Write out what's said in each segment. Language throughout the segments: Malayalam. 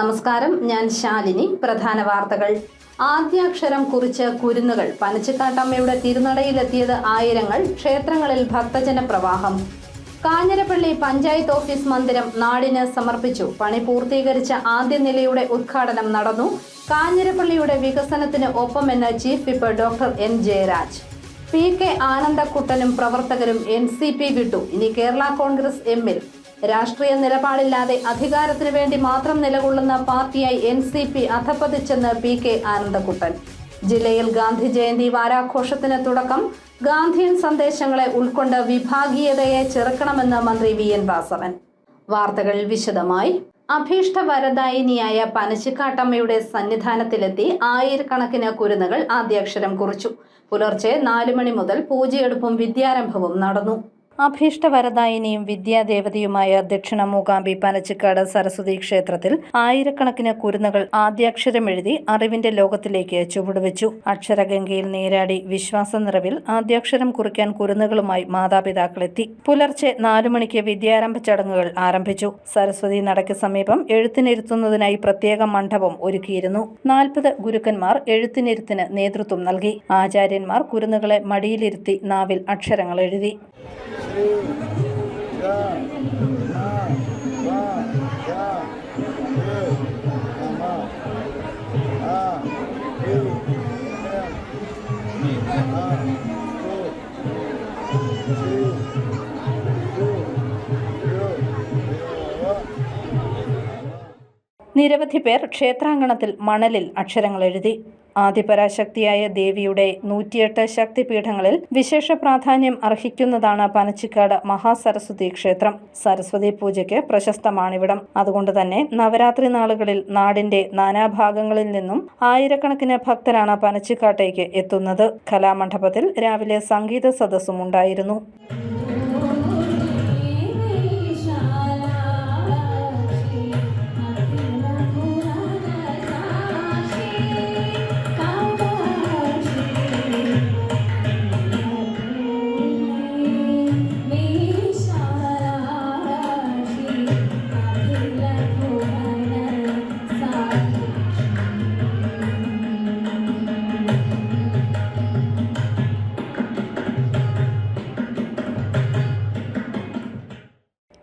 നമസ്കാരം, ഞാൻ ശാലിനി. പ്രധാന വാർത്തകൾ. ആദ്യാക്ഷരം കുറിച്ച് കുരുന്നുകൾ. പനച്ചിക്കാട്ടമ്മയുടെ തിരുനടയിലെത്തിയത് ആയിരങ്ങൾ. ക്ഷേത്രങ്ങളിൽ ഭക്തജന പ്രവാഹം. കാഞ്ഞിരപ്പള്ളി പഞ്ചായത്ത് ഓഫീസ് മന്ദിരം നാടിന് സമർപ്പിച്ചു. പണി പൂർത്തീകരിച്ച ആദ്യ നിലയുടെ ഉദ്ഘാടനം നടന്നു. കാഞ്ഞിരപ്പള്ളിയുടെ വികസനത്തിന് ഒപ്പമെന്ന് chief whip doctor N Jayaraj. PK ആനന്ദക്കുട്ടനും പ്രവർത്തകരും NCP വിട്ടു. ഇനി കേരള കോൺഗ്രസ് എമ്മിൽ. രാഷ്ട്രീയ നിലപാടില്ലാതെ അധികാരത്തിനു വേണ്ടി മാത്രം നിലകൊള്ളുന്ന പാർട്ടിയായി NCP അധപ്പതിച്ചെന്ന് PK ആനന്ദക്കുട്ടൻ. ജില്ലയിൽ ഗാന്ധി ജയന്തി വാരാഘോഷത്തിന് തുടക്കം. ഗാന്ധിയൻ സന്ദേശങ്ങളെ ഉൾക്കൊണ്ട് വിഭാഗീയതയെ ചെറുക്കണമെന്ന് മന്ത്രി VN വാസവൻ. വാർത്തകൾ വിശദമായി. അഭീഷ്ടവരദായിനിയായ പനച്ചിക്കാട്ടമ്മയുടെ സന്നിധാനത്തിലെത്തി ആയിരക്കണക്കിന് കുരുന്നുകൾ ആദ്യാക്ഷരം കുറിച്ചു. പുലർച്ചെ 4 മണി മുതൽ പൂജയെടുപ്പും വിദ്യാരംഭവും നടന്നു. അഭീഷ്ടവരദായിനിയും വിദ്യാദേവതയുമായ ദക്ഷിണ മൂകാംബി പനച്ചിക്കാട് സരസ്വതി ക്ഷേത്രത്തിൽ ആയിരക്കണക്കിന് കുരുന്നുകൾ ആദ്യാക്ഷരമെഴുതി അറിവിന്റെ ലോകത്തിലേക്ക് ചുവടുവെച്ചു. അക്ഷരഗംഗയിൽ നീരാടി വിശ്വാസ നിറവിൽ ആദ്യാക്ഷരം കുറിക്കാൻ കുരുന്നുകളുമായി മാതാപിതാക്കളെത്തി. പുലർച്ചെ 4 മണിക്ക് വിദ്യാരംഭ ചടങ്ങുകൾ ആരംഭിച്ചു. സരസ്വതി നടയ്ക്ക് സമീപം എഴുത്തിനിരുത്തുന്നതിനായി പ്രത്യേക മണ്ഡപം ഒരുക്കിയിരുന്നു. 40 ഗുരുക്കന്മാർ എഴുത്തിനിരുത്തിന് നേതൃത്വം നൽകി. ആചാര്യന്മാർ കുരുന്നുകളെ മടിയിലിരുത്തി നാവിൽ അക്ഷരങ്ങൾ എഴുതി. നിരവധി പേർ ക്ഷേത്രാങ്കണത്തിൽ മണലിൽ അക്ഷരങ്ങൾ എഴുതി. ആദിപരാശക്തിയായ ദേവിയുടെ 108 ശക്തിപീഠങ്ങളിൽ വിശേഷ പ്രാധാന്യം അർഹിക്കുന്നതാണ് പനച്ചിക്കാട് മഹാസരസ്വതി ക്ഷേത്രം. സരസ്വതി പൂജയ്ക്ക് പ്രശസ്തമാണിവിടം. അതുകൊണ്ട് തന്നെ നവരാത്രി നാളുകളിൽ നാടിന്റെ നാനാഭാഗങ്ങളിൽ നിന്നും ആയിരക്കണക്കിന് ഭക്തരാണ് പനച്ചിക്കാട്ടേക്ക് എത്തുന്നത്. കലാമണ്ഡപത്തിൽ രാവിലെ സംഗീത സദസ്സും ഉണ്ടായിരുന്നു.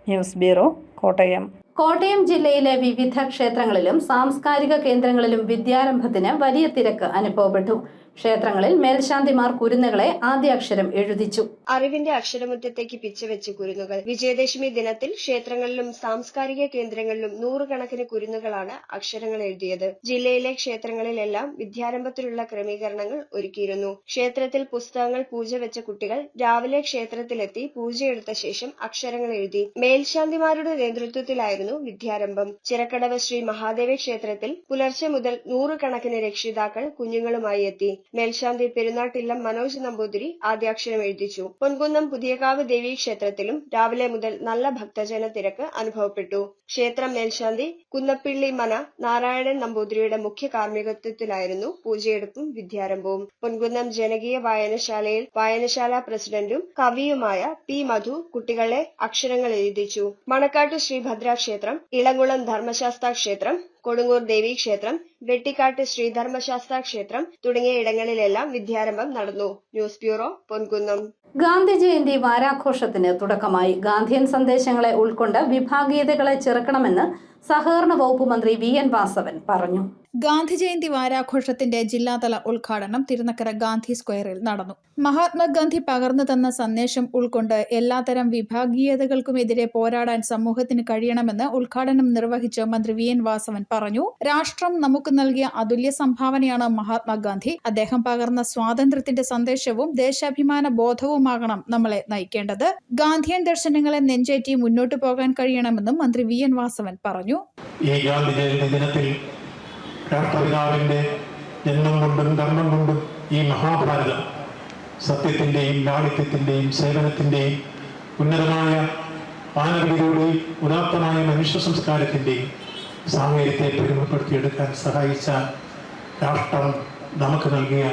News bureau, Kottayam. കോട്ടയം ജില്ലയിലെ വിവിധ ക്ഷേത്രങ്ങളിലും സാംസ്കാരിക കേന്ദ്രങ്ങളിലും വിദ്യാരംഭത്തിന് വലിയ തിരക്ക് അനുഭവപ്പെട്ടു. ക്ഷേത്രങ്ങളിൽ മേൽശാന്തിമാർ കുരുന്നുകളെ ആദ്യാക്ഷരം എഴുതിച്ചു. അറിവിന്റെ അക്ഷരമുറ്റത്തേക്ക് പിച്ചവെച്ച് കുരുന്നുകൾ. വിജയദശമി ദിനത്തിൽ ക്ഷേത്രങ്ങളിലും സാംസ്കാരിക കേന്ദ്രങ്ങളിലും 100 കണക്കിന് കുരുന്നുകളാണ് അക്ഷരങ്ങൾ എഴുതിയത്. ജില്ലയിലെ ക്ഷേത്രങ്ങളിലെല്ലാം വിദ്യാരംഭത്തിലുള്ള ക്രമീകരണങ്ങൾ ഒരുക്കിയിരുന്നു. ക്ഷേത്രത്തിൽ പുസ്തകങ്ങൾ പൂജ വെച്ച കുട്ടികൾ രാവിലെ ക്ഷേത്രത്തിലെത്തി പൂജയെടുത്ത ശേഷം അക്ഷരങ്ങൾ എഴുതി. മേൽശാന്തിമാരുടെ നേതൃത്വത്തിലായിരുന്നു വിദ്യാരംഭം. ചിറക്കടവ് ശ്രീ മഹാദേവ ക്ഷേത്രത്തിൽ പുലർച്ചെ മുതൽ 100 കണക്കിന് രക്ഷിതാക്കൾ കുഞ്ഞുങ്ങളുമായി എത്തി. മേൽശാന്തി പെരുന്നാട്ടില്ലം മനോജ് നമ്പൂതിരി ആദ്യാക്ഷരം എഴുതിച്ചു. പൊൻകുന്നം പുതിയകാവ് ദേവീ ക്ഷേത്രത്തിലും രാവിലെ മുതൽ നല്ല ഭക്തജന തിരക്ക് അനുഭവപ്പെട്ടു. ക്ഷേത്രം മേൽശാന്തി കുന്നപ്പിള്ളി മന നാരായണൻ നമ്പൂതിരിയുടെ മുഖ്യ കാർമ്മികത്വത്തിലായിരുന്നു പൂജയെടുപ്പും വിദ്യാരംഭവും. പൊൻകുന്നം ജനകീയ വായനശാലയിൽ വായനശാല പ്രസിഡന്റും കവിയുമായ P. മധു കുട്ടികളെ അക്ഷരങ്ങൾ എഴുതിച്ചു. മണക്കാട്ട് ശ്രീഭദ്ര ക്ഷേത്രം, ഇളങ്കുളം ധർമ്മശാസ്ത്ര ക്ഷേത്രം, കൊടുങ്ങൂർ ദേവീ ക്ഷേത്രം, വെട്ടിക്കാട്ട് ശ്രീധർമ്മശാസ്ത്ര ക്ഷേത്രം തുടങ്ങിയ ഇടങ്ങളിലെല്ലാം വിദ്യാരംഭം നടന്നു. News bureau, Ponkunnam. ഗാന്ധി ജയന്തി വാരാഘോഷത്തിന് തുടക്കമായി. ഗാന്ധിയൻ സന്ദേശങ്ങളെ ഉൾക്കൊണ്ട് വിഭാഗീയതകളെ ചെറുക്കണമെന്ന് സഹകരണ വകുപ്പ് മന്ത്രി VN വാസവൻ പറഞ്ഞു. ഗാന്ധി ജയന്തി വാരാഘോഷത്തിന്റെ ജില്ലാതല ഉദ്ഘാടനം തിരുനക്കര ഗാന്ധി സ്ക്വയറിൽ നടന്നു. മഹാത്മാഗാന്ധി പകർന്നു തന്ന സന്ദേശം ഉൾക്കൊണ്ട് എല്ലാത്തരം വിഭാഗീയതകൾക്കുമെതിരെ പോരാടാൻ സമൂഹത്തിന് കഴിയണമെന്ന് ഉദ്ഘാടനം നിർവഹിച്ച് മന്ത്രി VN വാസവൻ പറഞ്ഞു. രാഷ്ട്രം നമുക്ക് നൽകിയ അതുല്യ സംഭാവനയാണ് മഹാത്മാഗാന്ധി. അദ്ദേഹം പകർന്ന സ്വാതന്ത്ര്യത്തിന്റെ സന്ദേശവും ദേശാഭിമാന ബോധവുമാകണം നമ്മളെ നയിക്കേണ്ടത്. ഗാന്ധിയൻ ദർശനങ്ങളെ നെഞ്ചേറ്റി മുന്നോട്ടു പോകാൻ കഴിയണമെന്നും മന്ത്രി VN വാസവൻ പറഞ്ഞു. ഈ ഗാന്ധി ജയന്തി ദിനത്തിൽ രാഷ്ട്രപിതാവിന്റെ ജന്മം കൊണ്ടും ധർമ്മം കൊണ്ടും ഈ മഹാഭാരതം സത്യത്തിന്റെയും ലാളിത്യത്തിന്റെയും സേവനത്തിന്റെയും ഉന്നതമായ മാനവികതയുടെയും ഉദാത്തമായ മനുഷ്യ സംസ്കാരത്തിന്റെയും സാമൂഹ്യത്തെ പരിമപ്പെടുത്തിയെടുക്കാൻ സഹായിച്ച രാഷ്ട്രം നമുക്ക് നൽകിയ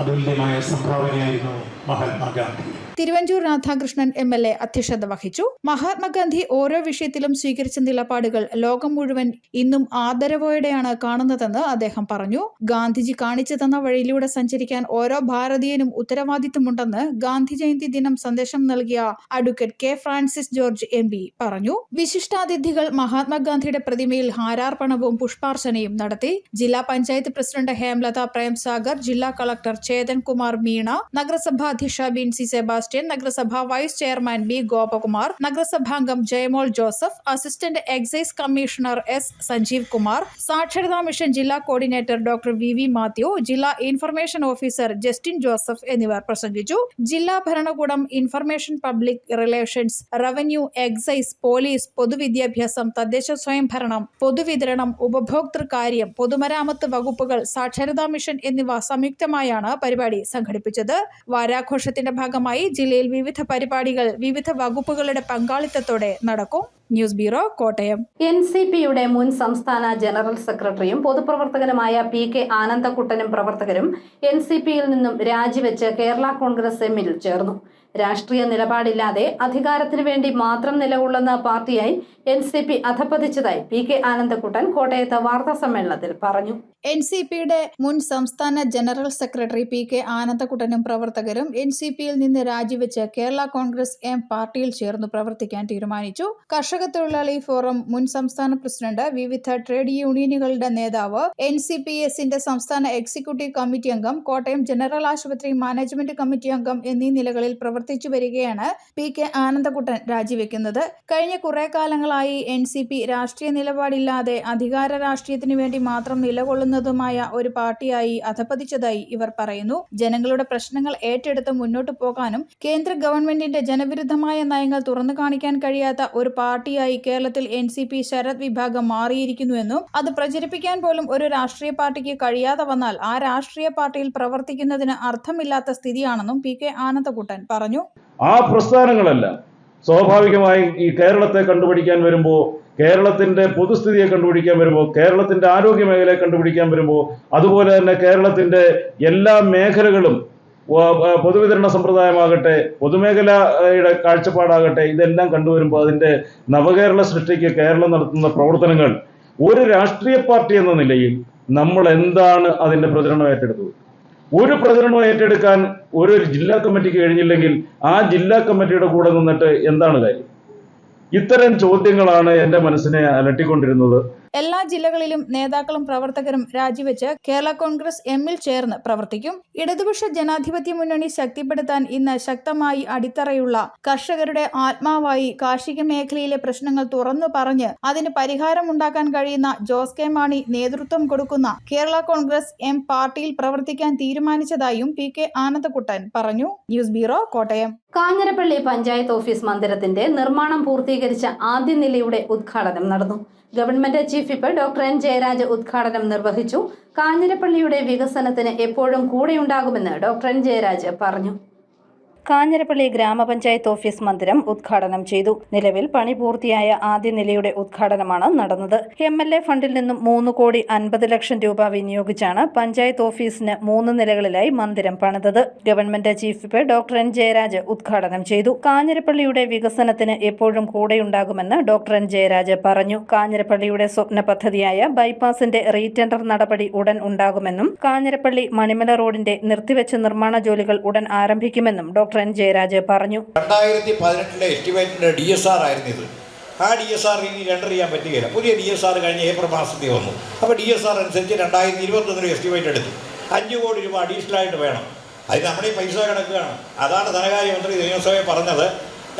അതുല്യമായ സംഭാവനയായിരുന്നു മഹാത്മാഗാന്ധി. തിരുവഞ്ചൂർ രാധാകൃഷ്ണൻ MLA അധ്യക്ഷത വഹിച്ചു. മഹാത്മാഗാന്ധി ഓരോ വിഷയത്തിലും സ്വീകരിച്ച നിലപാടുകൾ ലോകം മുഴുവൻ ഇന്നും ആദരവോടെയാണ് കാണുന്നതെന്ന് അദ്ദേഹം പറഞ്ഞു. ഗാന്ധിജി കാണിച്ചു തന്ന വഴിയിലൂടെ സഞ്ചരിക്കാൻ ഓരോ ഭാരതീയനും ഉത്തരവാദിത്തമുണ്ടെന്ന് ഗാന്ധി ജയന്തി ദിനം സന്ദേശം നൽകിയ advocate K. Francis George MP പറഞ്ഞു. വിശിഷ്ടാതിഥികൾ മഹാത്മാഗാന്ധിയുടെ പ്രതിമയിൽ ഹാരാർപ്പണവും പുഷ്പാർച്ചനയും നടത്തി. ജില്ലാ പഞ്ചായത്ത് പ്രസിഡന്റ് ഹേംലത പ്രേംസാഗർ, ജില്ലാ കളക്ടർ ചേതൻ കുമാർ മീണ, നഗരസഭാ അധ്യക്ഷ ബിൻസി സെബാസ്റ്റ്യൻ, നഗരസഭാ വൈസ് ചെയർമാൻ B. ഗോപകുമാർ, നഗരസഭാംഗം Jayamol Joseph, assistant excise commissioner S. Sanjeev Kumar, സാക്ഷരതാ മിഷൻ ജില്ലാ കോർഡിനേറ്റർ ഡോക്ടർ VV മാത്യു, ജില്ലാ ഇൻഫർമേഷൻ ഓഫീസർ ജസ്റ്റിൻ ജോസഫ് എന്നിവർ പ്രസംഗിച്ചു. ജില്ലാ ഭരണകൂടം, information public relations, revenue, excise, police, പൊതുവിദ്യാഭ്യാസം, തദ്ദേശ സ്വയംഭരണം, പൊതുവിതരണം, ഉപഭോക്തൃ കാര്യം, പൊതുമരാമത്ത് വകുപ്പുകൾ, സാക്ഷരതാ മിഷൻ എന്നിവ സംയുക്തമായാണ് പരിപാടി സംഘടിപ്പിച്ചത്. വാരാഘോഷത്തിന്റെ ഭാഗമായി ജില്ലയിൽ വിവിധ പരിപാടികൾ വിവിധ വകുപ്പുകളുടെ പങ്കാളിത്തത്തോടെ നടക്കും. News bureau, Kottayam. NCPയുടെ മുൻ സംസ്ഥാന ജനറൽ സെക്രട്ടറിയും പൊതുപ്രവർത്തകനുമായ PK ആനന്ദക്കുട്ടനും പ്രവർത്തകരും NCPയിൽ നിന്നും രാജിവെച്ച് കേരള കോൺഗ്രസ് എമ്മിൽ ചേർന്നു. രാഷ്ട്രീയ നിലപാടില്ലാതെ അധികാരത്തിനു വേണ്ടി മാത്രം നിലകൊള്ളുന്ന പാർട്ടിയായി NCP അധപ്പതിച്ചതായി PK ആനന്ദക്കുട്ടൻ കോട്ടയത്ത് വാർത്താ സമ്മേളനത്തിൽ പറഞ്ഞു. NCPയുടെ മുൻ സംസ്ഥാന ജനറൽ സെക്രട്ടറി PK ആനന്ദക്കുട്ടനും പ്രവർത്തകരും NCPയിൽ നിന്ന് രാജിവെച്ച് കേരള കോൺഗ്രസ് എം പാർട്ടിയിൽ ചേർന്ന് പ്രവർത്തിക്കാൻ തീരുമാനിച്ചു. കർഷക തൊഴിലാളി ഫോറം മുൻ സംസ്ഥാന പ്രസിഡന്റ്, വിവിധ ട്രേഡ് യൂണിയനുകളുടെ നേതാവ്, NCPSന്റെ സംസ്ഥാന എക്സിക്യൂട്ടീവ് കമ്മിറ്റി അംഗം, കോട്ടയം ജനറൽ ആശുപത്രി മാനേജ്മെന്റ് കമ്മിറ്റി അംഗം എന്നീ നിലകളിൽ പ്രവർത്തിച്ചു വരികയാണ് PK ആനന്ദക്കുട്ടൻ രാജിവെക്കുന്നത്. കഴിഞ്ഞ കുറെ കാലങ്ങളായി NCP രാഷ്ട്രീയ നിലപാടില്ലാതെ അധികാര രാഷ്ട്രീയത്തിനു വേണ്ടി മാത്രം നിലകൊള്ളുന്നതുമായ ഒരു പാർട്ടിയായി അധപ്പതിച്ചതായി ഇവർ പറയുന്നു. ജനങ്ങളുടെ പ്രശ്നങ്ങൾ ഏറ്റെടുത്ത് മുന്നോട്ടു പോകാനും കേന്ദ്ര ഗവൺമെന്റിന്റെ ജനവിരുദ്ധമായ നയങ്ങൾ തുറന്നു കാണിക്കാൻ കഴിയാത്ത ഒരു പാർട്ടിയായി കേരളത്തിൽ NCP ശരത് വിഭാഗം മാറിയിരിക്കുന്നുവെന്നും അത് പ്രചരിപ്പിക്കാൻ പോലും ഒരു രാഷ്ട്രീയ പാർട്ടിക്ക് കഴിയാതെ വന്നാൽ ആ രാഷ്ട്രീയ പാർട്ടിയിൽ പ്രവർത്തിക്കുന്നതിന് അർത്ഥമില്ലാത്ത സ്ഥിതിയാണെന്നും PK ആനന്ദക്കുട്ടൻ പറഞ്ഞു. ആ പ്രസ്ഥാനങ്ങളെല്ലാം സ്വാഭാവികമായി ഈ കേരളത്തെ കണ്ടുപിടിക്കാൻ വരുമ്പോൾ, കേരളത്തിന്റെ പൊതുസ്ഥിതിയെ കണ്ടുപിടിക്കാൻ വരുമ്പോൾ, കേരളത്തിന്റെ ആരോഗ്യ മേഖലയെ കണ്ടുപിടിക്കാൻ വരുമ്പോൾ, അതുപോലെ തന്നെ കേരളത്തിന്റെ എല്ലാ മേഖലകളും, പൊതുവിതരണ സമ്പ്രദായമാകട്ടെ, പൊതുമേഖലയുടെ കാഴ്ചപ്പാടാകട്ടെ, ഇതെല്ലാം കണ്ടുവരുമ്പോൾ അതിന്റെ നവകേരള സൃഷ്ടിക്ക് കേരളം നടത്തുന്ന പ്രവർത്തനങ്ങൾ ഒരു രാഷ്ട്രീയ പാർട്ടി എന്ന നിലയിൽ നമ്മൾ എന്താണ് അതിന്റെ പ്രചരണം ഏറ്റെടുത്തത്? ഒരു പ്രചരണം ഏറ്റെടുക്കാൻ ഒരു ജില്ലാ കമ്മിറ്റിക്ക് കഴിഞ്ഞില്ലെങ്കിൽ ആ ജില്ലാ കമ്മിറ്റിയുടെ കൂടെ നിന്നിട്ട് എന്താണ് കാര്യം? ഇത്തരം ചോദ്യങ്ങളാണ് എൻ്റെ മനസ്സിനെ അലട്ടിക്കൊണ്ടിരുന്നത്. എല്ലാ ജില്ലകളിലും നേതാക്കളും പ്രവർത്തകരും രാജിവെച്ച് കേരള കോൺഗ്രസ് എമ്മിൽ ചേർന്ന് പ്രവർത്തിക്കും. ഇടതുപക്ഷ ജനാധിപത്യ മുന്നണി ശക്തിപ്പെടുത്താൻ ഇന്ന് ശക്തമായി അടിത്തറയുള്ള കർഷകരുടെ ആത്മാവായി കാർഷിക മേഖലയിലെ പ്രശ്നങ്ങൾ തുറന്നു പറഞ്ഞ് അതിന് പരിഹാരമുണ്ടാക്കാൻ കഴിയുന്ന ജോസ് കെ മാണി നേതൃത്വം കൊടുക്കുന്ന കേരള കോൺഗ്രസ് എം പാർട്ടിയിൽ പ്രവർത്തിക്കാൻ തീരുമാനിച്ചതായും PK ആനന്ദക്കുട്ടൻ പറഞ്ഞു. News bureau, Kottayam. Kanjirappally panchayat office മന്ദിരത്തിന്റെ നിർമ്മാണം പൂർത്തീകരിച്ച ആദ്യ നിലയുടെ ഉദ്ഘാടനം നടന്നു. Government chief whip doctor N. Jayaraj ഉദ്ഘാടനം നിർവഹിച്ചു. കാഞ്ഞിരപ്പള്ളിയുടെ വികസനത്തിന് എപ്പോഴും കൂടെയുണ്ടാകുമെന്ന് ഡോക്ടർ N. ജയരാജ് പറഞ്ഞു. കാഞ്ഞിരപ്പള്ളി ഗ്രാമപഞ്ചായത്ത് ഓഫീസ് മന്ദിരം ഉദ്ഘാടനം ചെയ്തു. നിലവിൽ പണി പൂർത്തിയായ ആദ്യ നിലയുടെ ഉദ്ഘാടനമാണ് നടന്നത്. MLA ഫണ്ടിൽ നിന്നും 3,50 ലക്ഷം രൂപ വിനിയോഗിച്ചാണ് പഞ്ചായത്ത് ഓഫീസിന് 3 നിലകളിലായി മന്ദിരം പണിതത്. Government chief whip doctor N. Jayaraj ഉദ്ഘാടനം ചെയ്തു. കാഞ്ഞിരപ്പള്ളിയുടെ വികസനത്തിന് എപ്പോഴും കൂടെയുണ്ടാകുമെന്ന് ഡോക്ടർ N. ജയരാജ് പറഞ്ഞു. കാഞ്ഞിരപ്പള്ളിയുടെ സ്വപ്ന പദ്ധതിയായ ബൈപ്പാസിന്റെ റീടെൻഡർ നടപടി ഉടൻ ഉണ്ടാകുമെന്നും കാഞ്ഞിരപ്പള്ളി മണിമല റോഡിന്റെ നിർത്തിവെച്ച നിർമ്മാണ ജോലികൾ ഉടൻ ആരംഭിക്കുമെന്നും ഡോക്ടർ N. ജയരാജ് പറഞ്ഞു. 2018 എസ്റ്റിമേറ്റിന്റെ DSR ആയിരുന്നു ഇത്. ആ DSR ഇനി ടെൻഡർ ചെയ്യാൻ പറ്റുകയില്ല. പുതിയ DSR കഴിഞ്ഞ ഏപ്രിൽ മാസത്തിൽ വന്നു. അപ്പോൾ DSR അനുസരിച്ച് 2021 എസ്റ്റിമേറ്റ് എടുത്തു. 5 കോടി രൂപ അഡീഷണൽ ആയിട്ട് വേണം. അത് നമ്മുടെ പൈസ കിടക്കുകയാണ്. അതാണ് ധനകാര്യമന്ത്രി നിയമസഭയിൽ പറഞ്ഞത്.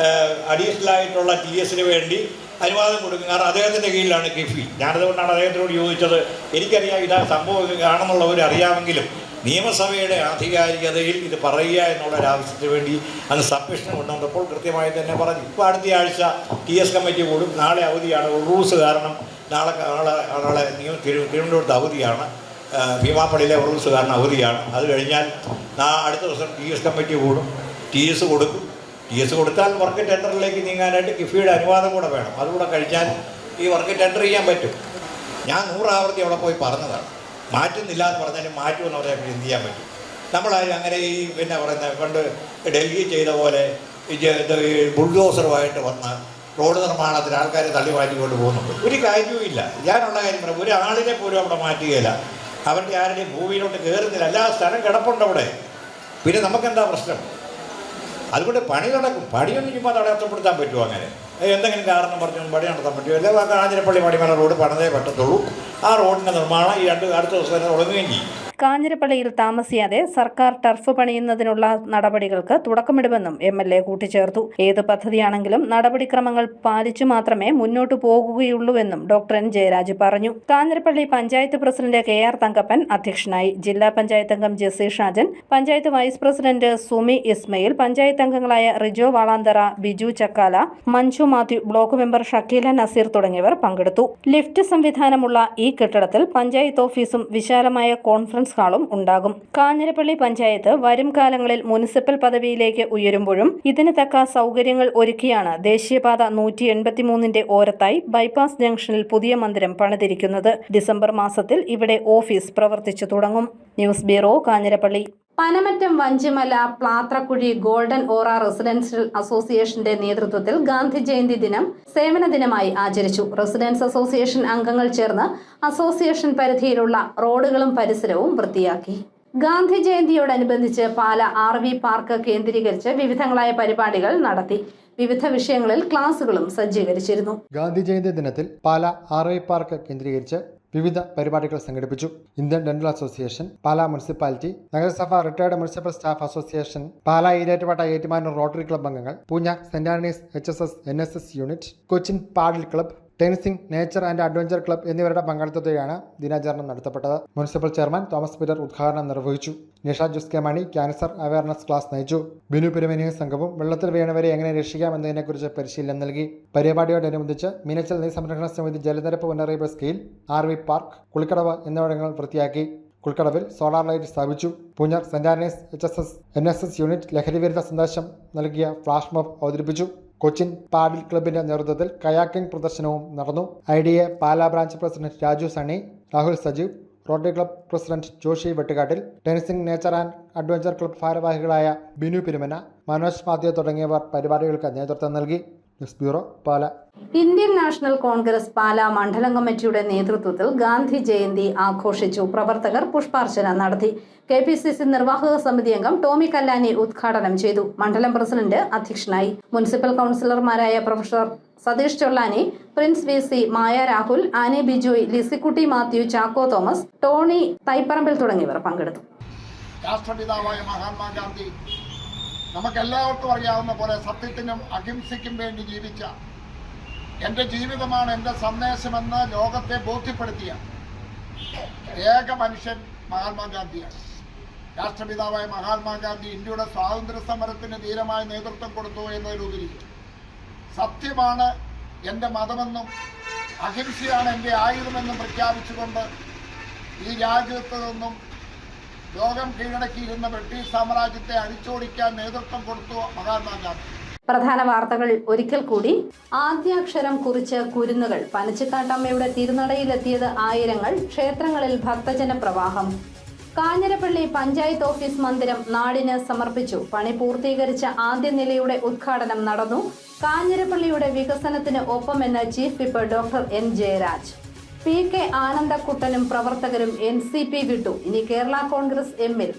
അഡീഷണൽ ആയിട്ടുള്ള TS വേണ്ടി അനുവാദം കൊടുക്കും. കാരണം അദ്ദേഹത്തിൻ്റെ കീഴിലാണ് കിഫി. ഞാനതുകൊണ്ടാണ് അദ്ദേഹത്തിനോട് ചോദിച്ചത്. എനിക്കറിയാം ഇതാ സംഭവം ആണെന്നുള്ളവർ അറിയാമെങ്കിലും നിയമസഭയുടെ ആധികാരികതയിൽ ഇത് പറയുക എന്നുള്ളൊരാവശ്യത്തിന് വേണ്ടി അന്ന് സബ്മിഷൻ കൊണ്ടുവന്നപ്പോൾ കൃത്യമായി തന്നെ പറഞ്ഞു. ഇപ്പോൾ അടുത്ത ആഴ്ച TS കമ്മിറ്റി കൂടും. നാളെ അവധിയാണ്. ഉറൂസ് കാരണം നാളെ തിരുവനന്തപുരത്ത് അവധിയാണ്. ഭീമാപ്പള്ളിയിലെ ഉറൂസ് കാരണം അവധിയാണ്. അത് കഴിഞ്ഞാൽ അടുത്ത ദിവസം TS കമ്മിറ്റി കൂടും. TS കൊടുക്കും. TS കൊടുത്താൽ വർക്ക് ടെൻഡറിലേക്ക് നീങ്ങാനായിട്ട് കിഫിയുടെ അനുവാദം കൂടെ വേണം. അതുകൂടെ കഴിഞ്ഞാൽ ഈ വർക്ക് ടെൻഡർ ചെയ്യാൻ പറ്റും. ഞാൻ 100 ആവർത്തി അവിടെ പോയി പറഞ്ഞതാണ്. മാറ്റുന്നില്ല എന്ന് പറഞ്ഞാലും മാറ്റുമെന്ന് പറയാൻ എന്ത് ചെയ്യാൻ പറ്റും? നമ്മളാരും അങ്ങനെ ഈ പണ്ട് ഡൽഹി ചെയ്ത പോലെ ഈ ബുൾഡോസറുമായിട്ട് വന്ന് റോഡ് നിർമ്മാണത്തിന് ആൾക്കാരെ തള്ളി മാറ്റിക്കൊണ്ട് പോകുന്നുണ്ട്. ഒരു കാര്യവുമില്ല. ഞാനുള്ള കാര്യം പറയാം, ഒരാളിനെ പോലും അവിടെ മാറ്റുകയില്ല. അവരുടെ ആരുടെയും ഭൂമിയിലോട്ട് കയറുന്നില്ല. എല്ലാ സ്ഥലം കിടപ്പുണ്ട് അവിടെ. പിന്നെ നമുക്കെന്താ പ്രശ്നം? അതുകൊണ്ട് പണി നടക്കും. പണിയൊന്നും ചുമ്മാ തടസ്സപ്പെടുത്താൻ പറ്റുമോ? അങ്ങനെ എന്തെങ്കിലും കാരണം പറഞ്ഞൊന്നും പണി നടത്താൻ പറ്റുമോ? അല്ലെ കാഞ്ഞിരപ്പള്ളി പടിമല റോഡ് പണിതേ പറ്റത്തുള്ളൂ. ആ റോഡിൻ്റെ നിർമ്മാണം ഈ അടുത്ത ദിവസം തന്നെ തുടങ്ങുകയും ചെയ്യും. കാഞ്ഞിരപ്പള്ളിയിൽ താമസിയാതെ സർക്കാർ ടർഫ് പണിയുന്നതിനുള്ള നടപടികൾക്ക് തുടക്കമിടുമെന്നും MLA കൂട്ടിച്ചേർത്തു. ഏത് പദ്ധതിയാണെങ്കിലും നടപടിക്രമങ്ങൾ പാലിച്ചു മാത്രമേ മുന്നോട്ടു പോകുകയുള്ളൂവെന്നും ഡോക്ടർ N. ജയരാജ് പറഞ്ഞു. കാഞ്ഞിരപ്പള്ളി പഞ്ചായത്ത് പ്രസിഡന്റ് KR തങ്കപ്പൻ അധ്യക്ഷനായി. ജില്ലാ പഞ്ചായത്ത് അംഗം ജെസ്സി ഷാജൻ, പഞ്ചായത്ത് വൈസ് പ്രസിഡന്റ് സുമി ഇസ്മയിൽ, പഞ്ചായത്ത് അംഗങ്ങളായ റിജോ വാളാന്തറ, ബിജു ചക്കാല, മഞ്ജു മാത്യു, ബ്ലോക്ക് മെമ്പർ ഷക്കീല നസീർ തുടങ്ങിയവർ പങ്കെടുത്തു. ലിഫ്റ്റ് സംവിധാനമുള്ള ഈ കെട്ടിടത്തിൽ പഞ്ചായത്ത് ഓഫീസും വിശാലമായ കോൺഫറൻസ് ഹാളും ഉണ്ടാകും. കാഞ്ഞിരപ്പള്ളി പഞ്ചായത്ത് വരും കാലങ്ങളിൽ മുനിസിപ്പൽ പദവിയിലേക്ക് ഉയരുമ്പോഴും ഇതിന് തക്ക സൗകര്യങ്ങൾ ഒരുക്കിയാണ് ദേശീയപാത 183ന്റെ ഓരത്തായി ബൈപ്പാസ് ജംഗ്ഷനിൽ പുതിയ മന്ദിരം പണിതിരിക്കുന്നത്. ഡിസംബർ മാസത്തിൽ ഇവിടെ ഓഫീസ് പ്രവർത്തിച്ചു തുടങ്ങും. News bureau, Kanjirappally. Panamattam Vanchimala Plathrakuzhi golden aura residential അസോസിയേഷന്റെ നേതൃത്വത്തിൽ ഗാന്ധി ജയന്തി ദിനം സേവന ദിനമായി ആചരിച്ചു. റെസിഡൻസ് അസോസിയേഷൻ അംഗങ്ങൾ ചേർന്ന് അസോസിയേഷൻ പരിധിയിലുള്ള റോഡുകളും പരിസരവും വൃത്തിയാക്കി. ഗാന്ധി ജയന്തിയോടനുബന്ധിച്ച് പാല RV പാർക്ക് കേന്ദ്രീകരിച്ച് വിവിധങ്ങളായ പരിപാടികൾ നടത്തി. വിവിധ വിഷയങ്ങളിൽ ക്ലാസുകളും സജ്ജീകരിച്ചിരുന്നു. ഗാന്ധി ജയന്തി ദിനത്തിൽ പാല RV പാർക്ക് കേന്ദ്രീകരിച്ച് വിവിധ പരിപാടികൾ സംഘടിപ്പിച്ചു. Indian dental association, Pala municipality, നഗരസഭ retired municipal staff association, Pala Erattupetta Ettumanoor rotary club അംഗങ്ങൾ, Poonja saint Antony's HSS NSS unit, Cochin paddle club, Tenzing nature and adventure club എന്നിവരുടെ പങ്കാളിത്തത്തോടെയാണ് ദിനാചരണം നടത്തപ്പെട്ടത്. മുനിസിപ്പൽ ചെയർമാൻ തോമസ് പീറ്റർ ഉദ്ഘാടനം നിർവഹിച്ചു. Nisha Jose K Mani cancer awareness class നയിച്ചു. ബിനു പെരുമനിയും സംഘവും വെള്ളത്തിൽ വീണവരെ എങ്ങനെ രക്ഷിക്കാം എന്നതിനെക്കുറിച്ച് പരിശീലനം നൽകി. പരിപാടിയോടനുബന്ധിച്ച് മീനച്ചൽ നീർസംരക്ഷണ സമിതി ജലനിരപ്പ് മുന്നറിയിപ്പ് സ്കെയിൽ, RV പാർക്ക്, കുളിക്കടവ് എന്നിവിടങ്ങൾ വൃത്തിയാക്കി. കുളിക്കടവിൽ സോളാർ ലൈറ്റ് സ്ഥാപിച്ചു. Poonjar saint Antony's HSS NSS unit ലഹരിവിരുദ്ധ സന്ദേശം നൽകിയ ഫ്ലാഷ് മോബ് അവതരിപ്പിച്ചു. കൊച്ചിൻ പാഡിൽ ക്ലബിന്റെ നേതൃത്വത്തിൽ കയാക്കിംഗ് പ്രദർശനവും നടന്നു. IDA Pala branch president Raju Sunny, Rahul Sajeev, rotary club president Joshy Vettukattil, Tenzing nature and adventure club ഭാരവാഹികളായ ബിനു പെരുമന, മനോജ് മാത്യു തുടങ്ങിയവർ പരിപാടികൾക്ക് നേതൃത്വം നൽകി. News bureau, Pala. Indian national Congress Pala മണ്ഡലം കമ്മിറ്റിയുടെ നേതൃത്വത്തിൽ ഗാന്ധി ജയന്തി ആഘോഷിച്ചു. പ്രവർത്തകർ പുഷ്പാർച്ചന നടത്തി. KPCC നിർവാഹക സമിതി അംഗം ടോമി കല്ലാനി ഉദ്ഘാടനം ചെയ്തു. മണ്ഡലം പ്രസിഡന്റ് അധ്യക്ഷനായി. മുനിസിപ്പൽ കൗൺസിലർമാരായ പ്രൊഫസർ സതീഷ് ചൊള്ളാനി, പ്രിൻസ് VC, മായ രാഹുൽ, ആനി ബിജോയ്, ലിസിക്കുട്ടി മാത്യു, ചാക്കോ തോമസ്, ടോണി തൈപ്പറമ്പിൽ തുടങ്ങിയവർ പങ്കെടുത്തു. രാഷ്ട്രപിതാവായ മഹാത്മാഗാന്ധി നമുക്കെല്ലാവർക്കും അറിയാവുന്ന പോലെ സത്യത്തിനും അഹിംസയ്ക്കും വേണ്ടി ജീവിച്ച, എൻ്റെ ജീവിതമാണ് എൻ്റെ സന്ദേശമെന്ന് ലോകത്തെ ബോധ്യപ്പെടുത്തിയ ഏക മനുഷ്യൻ മഹാത്മാഗാന്ധിയാണ്. രാഷ്ട്രപിതാവായ മഹാത്മാഗാന്ധി ഇന്ത്യയുടെ സ്വാതന്ത്ര്യ സമരത്തിന് ധീരമായ നേതൃത്വം കൊടുത്തു എന്നതിലുപരി സത്യമാണ് എൻ്റെ മതമെന്നും അഹിംസയാണ് എൻ്റെ ആയുധമെന്നും പ്രഖ്യാപിച്ചുകൊണ്ട് ഈ രാജ്യത്ത് നിന്നും ലോകം കീഴടക്കിയിരുന്ന ബ്രിട്ടീഷ് സാമ്രാജ്യത്തെ അടിച്ചോടിക്കാൻ നേതൃത്വം കൊടുത്തു മഹാത്മാഗാന്ധി. പ്രധാന വാർത്തകൾ ഒരിക്കൽ കൂടി. ആദ്യാക്ഷരം കുറിച്ച കുരുന്നുകൾ. പനച്ചിക്കാട്ടമ്മയുടെ തിരുനടയിലെത്തിയത് ആയിരങ്ങൾ. ക്ഷേത്രങ്ങളിൽ ഭക്തജന പ്രവാഹം. കാഞ്ഞിരപ്പള്ളി പഞ്ചായത്ത് ഓഫീസ് മന്ദിരം നാടിന് സമർപ്പിച്ചു. പണി പൂർത്തീകരിച്ച ആദ്യ നിലയുടെ ഉദ്ഘാടനം നടന്നു. കാഞ്ഞിരപ്പള്ളിയുടെ വികസനത്തിന് ഒപ്പമെന്ന് chief whip doctor N. Jayaraj. PK ആനന്ദക്കുട്ടനും പ്രവർത്തകരും NCP വിട്ടു. ഇനി കേരള കോൺഗ്രസ് എമ്മിൽ.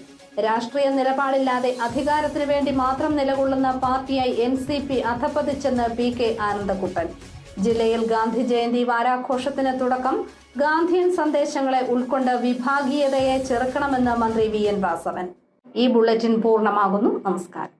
രാഷ്ട്രീയ നിലപാടില്ലാതെ അധികാരത്തിന് വേണ്ടി മാത്രം നിലകൊള്ളുന്ന പാർട്ടിയായി NCP അധപ്പതിച്ചെന്ന് PK ആനന്ദക്കുട്ടൻ. ജില്ലയിൽ ഗാന്ധി ജയന്തി വാരാഘോഷത്തിന് തുടക്കം. ഗാന്ധിയൻ സന്ദേശങ്ങളെ ഉൾക്കൊണ്ട് വിഭാഗീയതയെ ചെറുക്കണമെന്ന് മന്ത്രി VN വാസവൻ. ഈ ബുള്ളറ്റിൻ പൂർണ്ണമാകുന്നു. നമസ്കാരം.